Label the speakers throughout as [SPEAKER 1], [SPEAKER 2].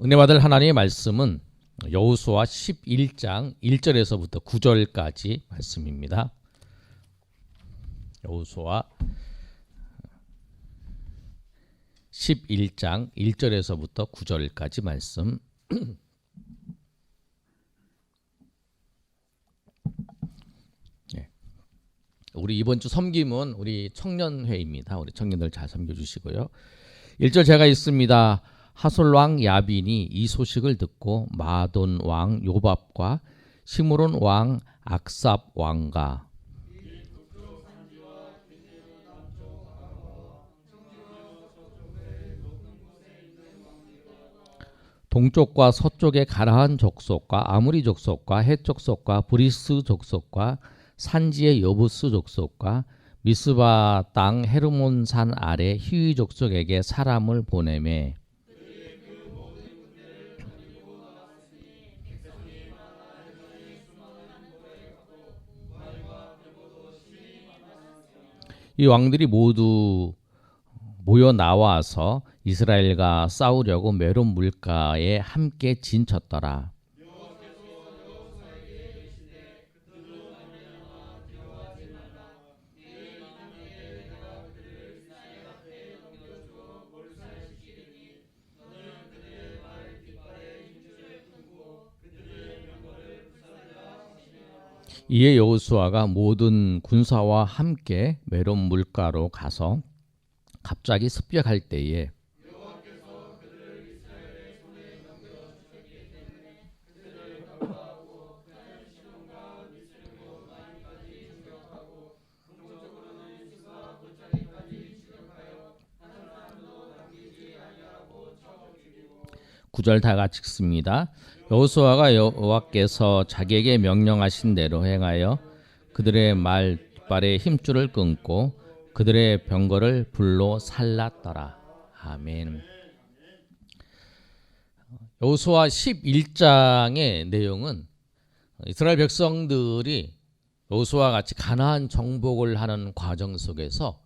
[SPEAKER 1] 은혜 받을 하나님의 말씀은 여호수아 11장 1절에서부터 9절까지 말씀입니다. 여호수아 11장 1절에서부터 9절까지 말씀. 네. 우리 이번 주 섬김은 우리 청년회입니다. 우리 청년들 잘 섬겨주시고요. 1절 제가 읽습니다. 하솔 왕 야빈이 이 소식을 듣고 마돈 왕 요밥과 시므론 왕 악삽 왕과 동쪽과 서쪽의 가나안 족속과 아무리 족속과 헷 족속과 브리스 족속과 산지의 여부스 족속과 미스바 땅 헤르몬 산 아래 히위 족속에게 사람을 보내매 이 왕들이 모두 모여 나와서 이스라엘과 싸우려고 메론 물가에 함께 진쳤더라. 이에 여호수아가 모든 군사와 함께 메론 물가로 가서 갑자기 습격할 때에 구절 다 같이 읽습니다. 여호수아가 여호와께서 자기에게 명령하신 대로 행하여 그들의 말발의 힘줄을 끊고 그들의 병거를 불로 살랐더라. 아멘. 여호수아 11장의 내용은 이스라엘 백성들이 여호수아와 같이 가나안 정복을 하는 과정 속에서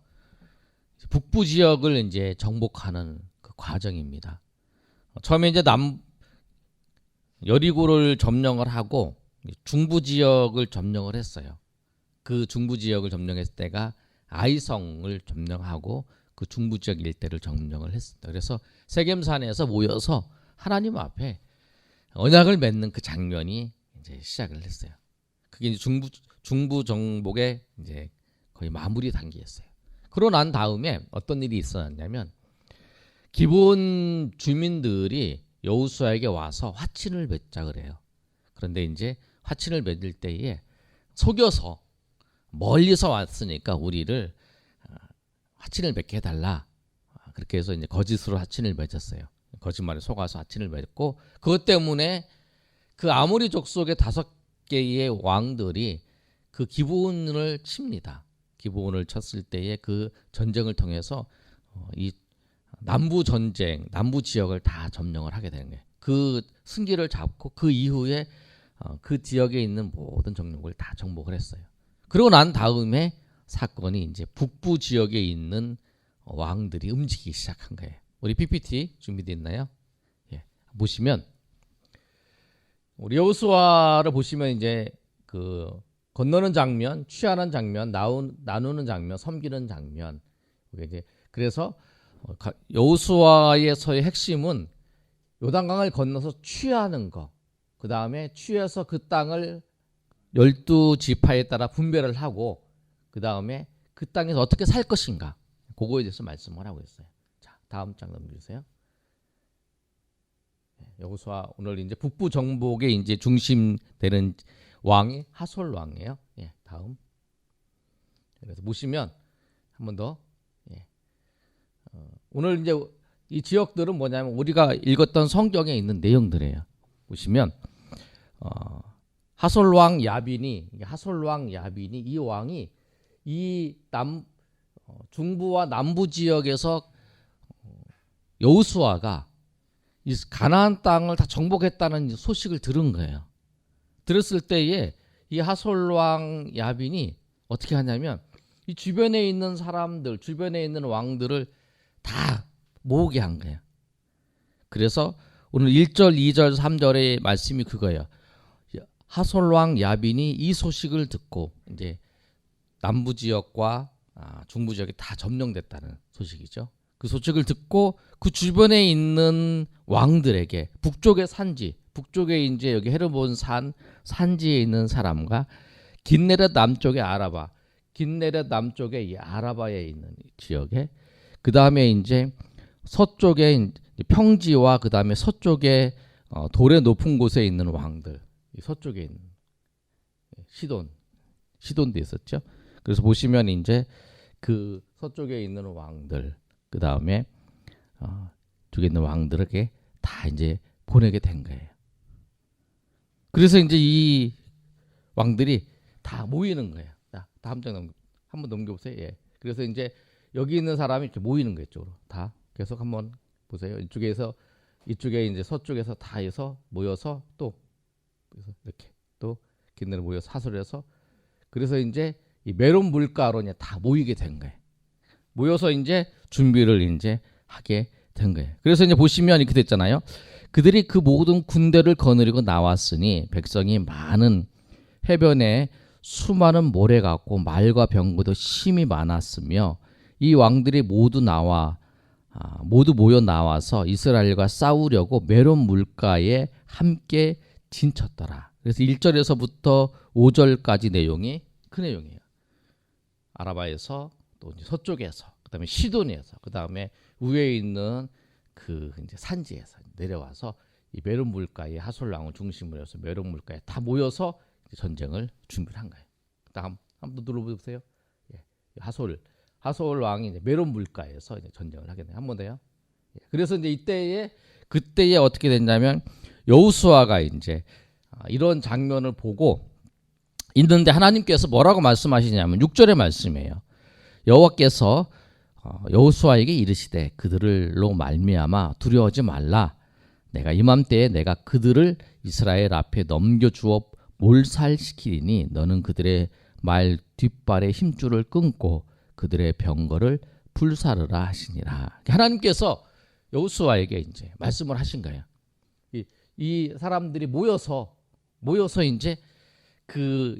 [SPEAKER 1] 북부 지역을 이제 정복하는 그 과정입니다. 처음에 이제 여리고를 점령을 하고 중부 지역을 점령을 했어요. 그 중부 지역을 점령했을 때가 아이성을 점령하고 그 중부 지역 일대를 점령을 했습니다. 그래서 세겜산에서 모여서 하나님 앞에 언약을 맺는 그 장면이 이제 시작을 했어요. 그게 이제 중부 정복의 이제 거의 마무리 단계였어요. 그러고 난 다음에 어떤 일이 있었냐면 기본 주민들이 여호수아에게 와서 화친을 맺자 그래요. 그런데 이제 화친을 맺을 때에 속여서 멀리서 왔으니까 우리를 화친을 맺게 해달라. 그렇게 해서 이제 거짓으로 화친을 맺었어요. 거짓말에 속아서 화친을 맺고 그것 때문에 그 아모리 족속의 5개의 왕들이 그 기브온을 칩니다. 기브온을 쳤을 때에 그 전쟁을 통해서 이 남부 전쟁, 남부 지역을 다 점령을 하게 되는 거예요. 그 승기를 잡고 그 이후에 그 지역에 있는 모든 정복을 다 정복을 했어요. 그러고 난 다음에 사건이 이제 북부 지역에 있는 왕들이 움직이기 시작한 거예요. 우리 PPT 준비되어 있나요? 예. 보시면 우리 여호수아를 보시면 이제 그 건너는 장면, 취하는 장면, 나누는 장면, 섬기는 장면. 이제 그래서 여호수아에서의 핵심은 요단강을 건너서 취하는 거. 그 다음에 취해서 그 땅을 12지파에 따라 분배를 하고 그 다음에 그 땅에서 어떻게 살 것인가. 그거에 대해서 말씀을 하고 있어요. 자, 다음 장 넘겨주세요. 여호수아 오늘 이제 북부 정복의 이제 중심 되는 왕이 하솔 왕이에요. 예, 다음. 그래서 보시면 한 번 더. 오늘 이제 이 지역들은 뭐냐면 우리가 읽었던 성경에 있는 내용들이에요. 보시면 하솔 왕 야빈이 이 왕이 이 중부와 남부 지역에서 여호수아가 이 가나안 땅을 다 정복했다는 소식을 들은 거예요. 들었을 때에 이 하솔 왕 야빈이 어떻게 하냐면 이 주변에 있는 사람들, 주변에 있는 왕들을 다 모으게 한 거예요. 그래서 오늘 1절, 2절, 3절의 말씀이 그거예요. 하솔 왕 야빈이 이 소식을 듣고 이제 남부 지역과 중부 지역이 다 점령됐다는 소식이죠. 그 소식을 듣고 그 주변에 있는 왕들에게 북쪽의 산지, 북쪽에 이제 여기 헤르본 산지에 있는 사람과 긴네렛 남쪽의 아라바, 긴네렛 남쪽의 이 아라바에 있는 지역에, 그 다음에 이제 서쪽에 평지와 그 다음에 서쪽에 돌의 높은 곳에 있는 왕들, 서쪽에 있는 시돈도 있었죠. 그래서 보시면 이제 그 서쪽에 있는 왕들, 그 다음에 쪽에 있는 왕들에게 다 이제 보내게 된 거예요. 그래서 이제 이 왕들이 다 모이는 거예요. 자, 다음 장 한번 넘겨보세요. 예. 그래서 이제 여기 있는 사람이 이렇게 모이는 거예요. 이쪽으로 다 계속 한번 보세요. 이쪽에 이제 서쪽에서 다 해서 모여서 또 그래서 이렇게 또 긴네로 모여서 사설해서, 그래서 이제 이 메론 물가로 이제 다 모이게 된 거예요. 모여서 이제 준비를 이제 하게 된 거예요. 그래서 이제 보시면 이렇게 됐잖아요. 그들이 그 모든 군대를 거느리고 나왔으니 백성이 많은 해변에 수많은 모래 같고 말과 병거도 심히 많았으며 이 왕들이 모두 모여 나와서 이스라엘과 싸우려고 메론 물가에 함께 진쳤더라. 그래서 1절에서부터 5절까지 내용이 그 내용이에요. 아라바에서 또 이제 서쪽에서, 그다음에 시돈에서, 그다음에 위에 있는 그 이제 산지에서 내려와서 이 메론 물가에 하솔 왕을 중심으로 해서 메론 물가에 다 모여서 이제 전쟁을 준비를 한 거예요. 다음 한번 눌러보세요. 예. 하솔 왕이 이제 메론 물가에서 이제 전쟁을 하게 돼요. 한 번 더요. 예. 그래서 이제 그때에 어떻게 됐냐면 여호수아가 이제 이런 장면을 보고 있는데 하나님께서 뭐라고 말씀하시냐면 6절의 말씀이에요. 여호와께서 여호수아에게 이르시되 그들로 말미암아 두려워하지 말라. 내가 이맘때에 내가 그들을 이스라엘 앞에 넘겨주어 몰살시키리니 너는 그들의 말 뒷발의 힘줄을 끊고 그들의 병거를 불사르라 하시니라. 하나님께서 여호수아에게 이제 말씀을 하신 거예요. 이 사람들이 모여서 이제 그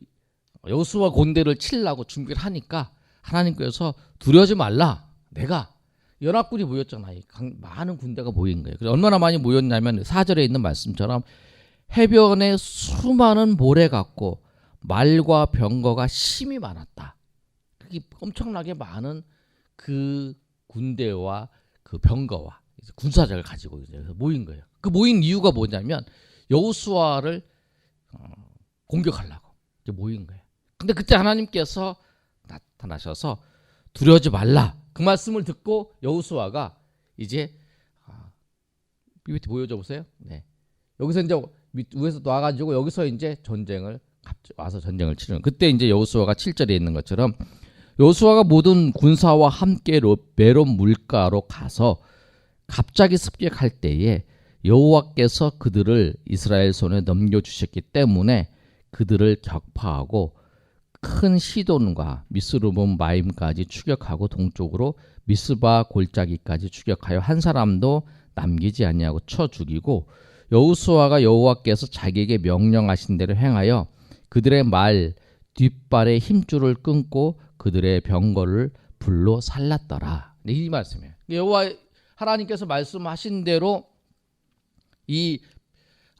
[SPEAKER 1] 여호수아 군대를 치려고 준비를 하니까 하나님께서 두려워하지 말라. 내가 연합군이 모였잖아요. 많은 군대가 모인 거예요. 그래서 얼마나 많이 모였냐면 4절에 있는 말씀처럼 해변에 수많은 모래 같고 말과 병거가 심히 많았다. 그게 엄청나게 많은 그 군대와 그 병거와 군사력을 가지고 이제 모인 거예요. 그 모인 이유가 뭐냐면 여호수아를 공격하려고 이제 모인 거예요. 근데 그때 하나님께서 나타나셔서 두려워하지 말라. 그 말씀을 듣고 여호수아가 이제 밑에 보여줘 보세요. 네. 여기서 이제 위에서 놔가지고 여기서 이제 와서 전쟁을 치르는. 그때 이제 여호수아가 7절에 있는 것처럼 여호수아가 모든 군사와 함께 메론 물가로 가서 갑자기 습격할 때에 여호와께서 그들을 이스라엘 손에 넘겨주셨기 때문에 그들을 격파하고 큰 시돈과 미스르본 마임까지 추격하고 동쪽으로 미스바 골짜기까지 추격하여 한 사람도 남기지 아니하고 쳐 죽이고 여호수아가 여호와께서 자기에게 명령하신 대로 행하여 그들의 말 뒷발의 힘줄을 끊고 그들의 병거를 불로 살랐더라. 이 말씀이에요. 여호와 하나님께서 말씀하신 대로 이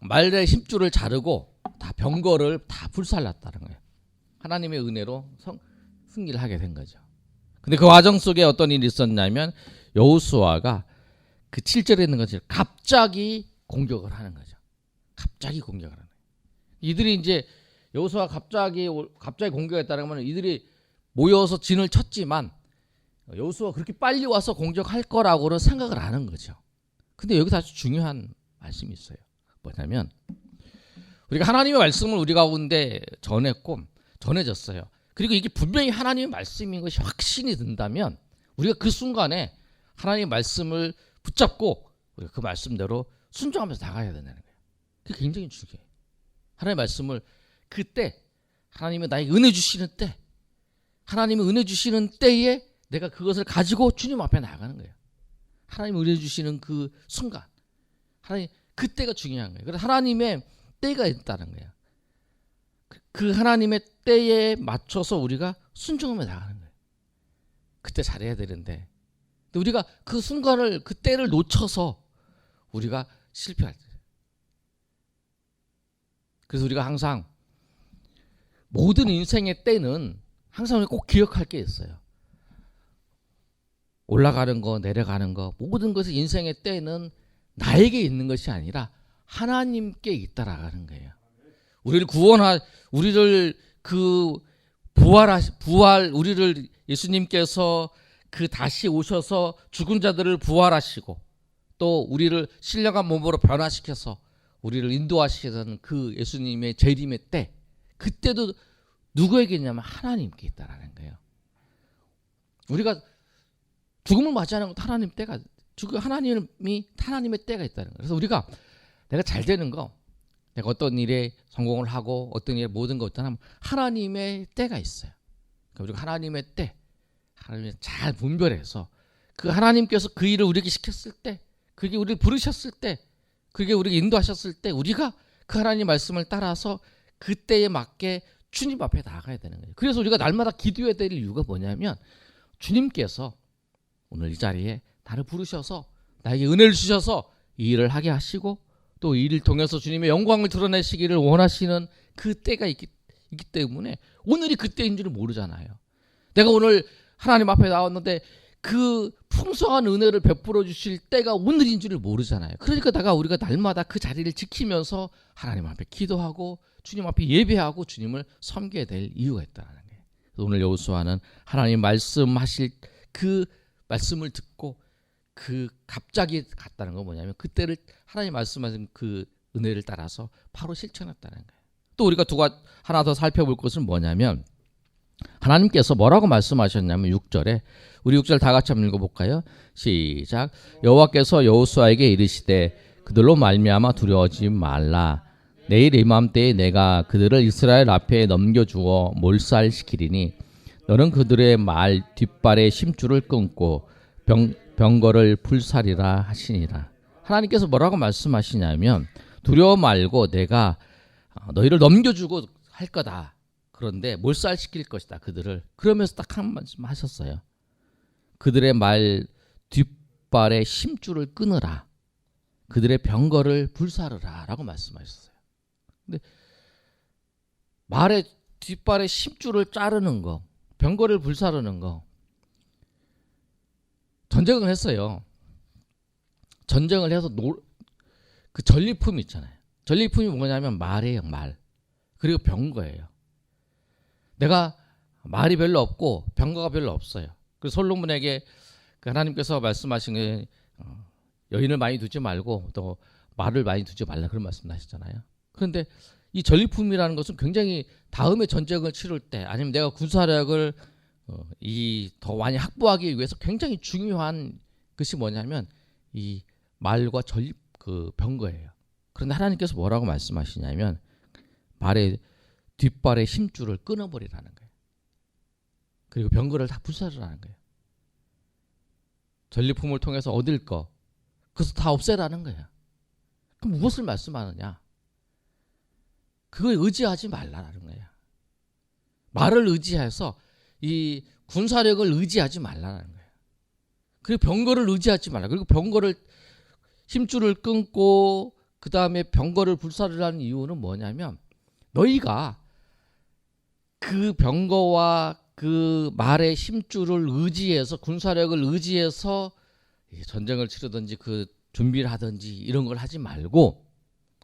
[SPEAKER 1] 말의 힘줄을 자르고 다 병거를 다 불살랐다는 거예요. 하나님의 은혜로 승리를 하게 된 거죠. 근데 그 과정 속에 어떤 일이 있었냐면 여호수아가 그 7절에 있는 것을 갑자기 공격을 하는 거죠. 갑자기 공격을 하는 거예요. 이들이 이제 여호수아가 갑자기 공격했다는 건 이들이 모여서 진을 쳤지만 여호수아가 그렇게 빨리 와서 공격할 거라고는 생각을 안 한 거죠. 근데 여기서 아주 중요한 말씀이 있어요. 뭐냐면 우리가 하나님의 말씀을 우리 가운데 전해졌어요. 그리고 이게 분명히 하나님의 말씀인 것이 확신이 든다면 우리가 그 순간에 하나님의 말씀을 붙잡고 우리가 그 말씀대로 순종하면서 나가야 된다는 거예요. 그게 굉장히 중요해요. 하나님의 말씀을 그때 하나님이 나에게 은혜 주시는 때, 하나님이 은혜 주시는 때에 내가 그것을 가지고 주님 앞에 나가는 거예요. 하나님이 은혜 주시는 그 순간, 하나님 그 때가 중요한 거예요. 그래서 하나님의 때가 있다는 거예요. 그 하나님의 때에 맞춰서 우리가 순종하며 나가는 거예요. 그때 잘해야 되는데 우리가 그 순간을 그 때를 놓쳐서 우리가 실패할 때. 그래서 우리가 항상 모든 인생의 때는 항상 우리가 꼭 기억할 게 있어요. 올라가는 거, 내려가는 거, 모든 것의 인생의 때는 나에게 있는 것이 아니라 하나님께 있다라는 거예요. 우리를 그 우리를 예수님께서 그 다시 오셔서 죽은 자들을 부활하시고 또 우리를 신령한 몸으로 변화시켜서 우리를 인도하시는 그 예수님의 재림의 때, 그때도 누구에게 있냐면 하나님께 있다라는 거예요. 우리가 죽음을 맞이하는 것도 하나님 때가, 하나님의 때가 있다는 거예요. 그래서 우리가 내가 잘 되는 거, 내가 어떤 일에 성공을 하고 어떤 일에 모든 것 있다면 하나님의 때가 있어요. 그러니까 우리가 하나님의 때, 하나님을 잘 분별해서 그 하나님께서 그 일을 우리에게 시켰을 때, 그게 우리를 부르셨을 때, 그게 우리에게 인도하셨을 때 우리가 그 하나님 말씀을 따라서 그때에 맞게 주님 앞에 나아가야 되는 거예요. 그래서 우리가 날마다 기도해야 될 이유가 뭐냐면 주님께서 오늘 이 자리에 나를 부르셔서 나에게 은혜를 주셔서 이 일을 하게 하시고 또 이 일을 통해서 주님의 영광을 드러내시기를 원하시는 그 때가 있기 때문에 오늘이 그때인 줄을 모르잖아요. 내가 오늘 하나님 앞에 나왔는데 그 풍성한 은혜를 베풀어 주실 때가 오늘인 줄을 모르잖아요. 그러니까 우리가 날마다 그 자리를 지키면서 하나님 앞에 기도하고 주님 앞에 예배하고 주님을 섬겨야 될 이유가 있다는 거예요. 오늘 여호수아는 하나님 말씀하실 그 말씀을 듣고 그 갑자기 갔다는 건 뭐냐면 그때를 하나님 말씀하신 그 은혜를 따라서 바로 실천했다는 거예요. 또 우리가 하나 더 살펴볼 것은 뭐냐면 하나님께서 뭐라고 말씀하셨냐면 6절에 우리 6절 다 같이 한번 읽어볼까요? 시작. 여호와께서 여호수아에게 이르시되 그들로 말미암아 두려워하지 말라. 내일 이맘때에 내가 그들을 이스라엘 앞에 넘겨주어 몰살시키리니 너는 그들의 말 뒷발에 심줄을 끊고 병거를 불살이라 하시니라. 하나님께서 뭐라고 말씀하시냐면 두려워 말고 내가 너희를 넘겨주고 할 거다. 그런데 몰살시킬 것이다 그들을. 그러면서 딱 한 말씀 하셨어요. 그들의 말 뒷발에 심줄을 끊으라. 그들의 병거를 불사르라 라고 말씀하셨어요. 근데 말의 뒷발에 심줄을 자르는 거, 병거를 불사르는 거, 전쟁을 했어요. 전쟁을 해서 그 전리품 있잖아요. 전리품이 뭐냐면 말이에요. 말. 그리고 병거예요. 내가 말이 별로 없고 병거가 별로 없어요. 그래서 솔로몬에게 그 하나님께서 말씀하신 게 여인을 많이 두지 말고 또 말을 많이 두지 말라 그런 말씀하셨잖아요. 그런데 이 전리품이라는 것은 굉장히 다음에 전쟁을 치를 때 아니면 내가 군사력을 더 많이 확보하기 위해서 굉장히 중요한 것이 뭐냐면 이 말과 그 병거예요. 그런데 하나님께서 뭐라고 말씀하시냐면 말의 뒷발의 심줄을 끊어버리라는 거예요. 그리고 병거를 다 불사르라는 거예요. 전리품을 통해서 얻을 거 그것을 다 없애라는 거예요. 그럼 무엇을 말씀하느냐? 그거에 의지하지 말라는 거예요. 말을 의지해서 이 군사력을 의지하지 말라는 거예요. 그리고 병거를 의지하지 말라. 그리고 병거를 힘줄을 끊고 그 다음에 병거를 불사르라는 이유는 뭐냐면 너희가 그 병거와 그 말의 힘줄을 의지해서 군사력을 의지해서 전쟁을 치르든지 그 준비를 하든지 이런 걸 하지 말고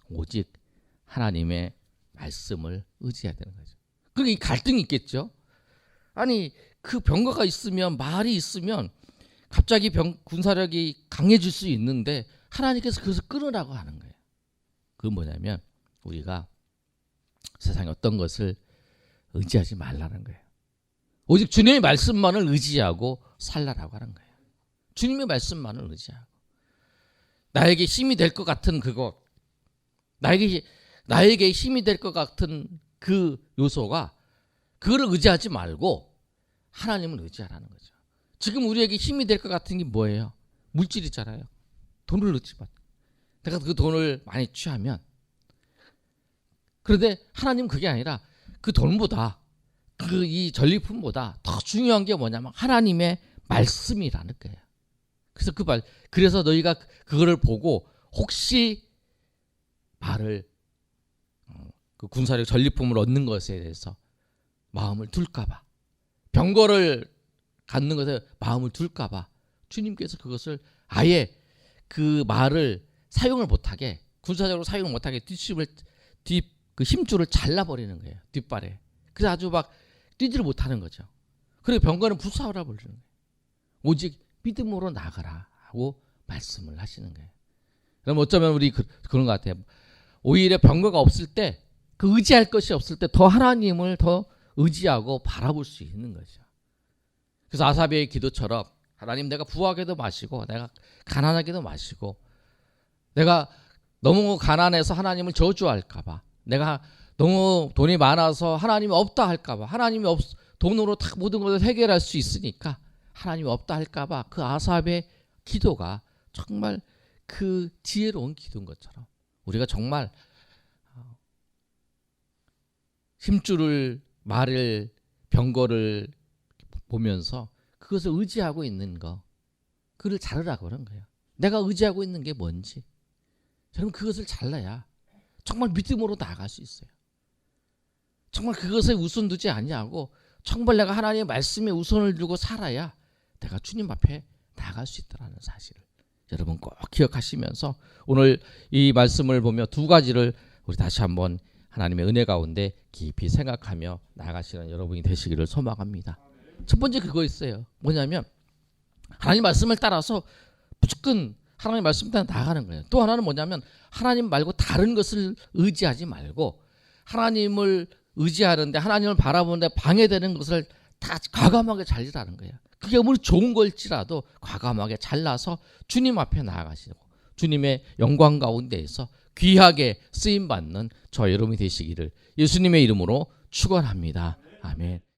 [SPEAKER 1] 오직 하나님의 말씀을 의지해야 되는 거죠. 그러니까 이 갈등이 있겠죠. 아니 그 병거가 있으면 말이 있으면 갑자기 군사력이 강해질 수 있는데 하나님께서 그것을 끊으라고 하는 거예요. 그건 뭐냐면 우리가 세상에 어떤 것을 의지하지 말라는 거예요. 오직 주님의 말씀만을 의지하고 살라라고 하는 거예요. 주님의 말씀만을 의지하고 나에게 힘이 될 것 같은 그것, 나에게 힘이 될 것 같은 그 요소가 그거를 의지하지 말고 하나님을 의지하라는 거죠. 지금 우리에게 힘이 될 것 같은 게 뭐예요? 물질이잖아요. 돈을 넣지만 내가 그 돈을 많이 취하면, 그런데 하나님 그게 아니라 그 돈보다 그 이 전리품보다 더 중요한 게 뭐냐면 하나님의 말씀이라는 거예요. 그래서 그래서 너희가 그거를 보고 혹시 말을 그 군사력 전리품을 얻는 것에 대해서 마음을 둘까봐, 병거를 갖는 것에 마음을 둘까봐 주님께서 그것을 아예 그 말을 사용을 못하게, 군사적으로 사용을 못하게 그 힘줄을 잘라버리는 거예요. 뒷발에. 그래서 아주 막 뛰지를 못하는 거죠. 그리고 병거는 불사하라 버리는 거예요. 오직 믿음으로 나가라 하고 말씀을 하시는 거예요. 그럼 어쩌면 우리 그런 것 같아요. 오히려 병거가 없을 때, 그 의지할 것이 없을 때 더 하나님을 더 의지하고 바라볼 수 있는 거죠. 그래서 아사비의 기도처럼 하나님, 내가 부하게도 마시고 내가 가난하게도 마시고, 내가 너무 가난해서 하나님을 저주할까 봐, 내가 너무 돈이 많아서 하나님이 없다 할까 봐, 하나님이 돈으로 다 모든 것을 해결할 수 있으니까 하나님이 없다 할까 봐, 그 아삽의 기도가 정말 그 지혜로운 기도인 것처럼 우리가 정말 힘줄을, 말을, 병거를 보면서 그것을 의지하고 있는 거, 그를 자르라고 그런 거예요. 내가 의지하고 있는 게 뭔지, 여러분 그것을 잘라야 정말 믿음으로 나아갈 수 있어요. 정말 그것에 우선 두지 아니하고 정말 내가 하나님의 말씀에 우선을 두고 살아야 내가 주님 앞에 나아갈 수 있다는 사실을 여러분 꼭 기억하시면서 오늘 이 말씀을 보며 두 가지를 우리 다시 한번 하나님의 은혜 가운데 깊이 생각하며 나아가시는 여러분이 되시기를 소망합니다. 첫 번째 그거 있어요. 뭐냐면 하나님 말씀을 따라서 무조건 하나님 말씀 따라 나아가는 거예요. 또 하나는 뭐냐면 하나님 말고 다른 것을 의지하지 말고, 하나님을 의지하는데, 하나님을 바라보는데 방해되는 것을 다 과감하게 잘리라는 거예요. 그게 아무리 좋은 걸지라도 과감하게 잘라서 주님 앞에 나아가시고 주님의 영광 가운데에서 귀하게 쓰임받는 저 여러분이 되시기를 예수님의 이름으로 축원합니다. 아멘.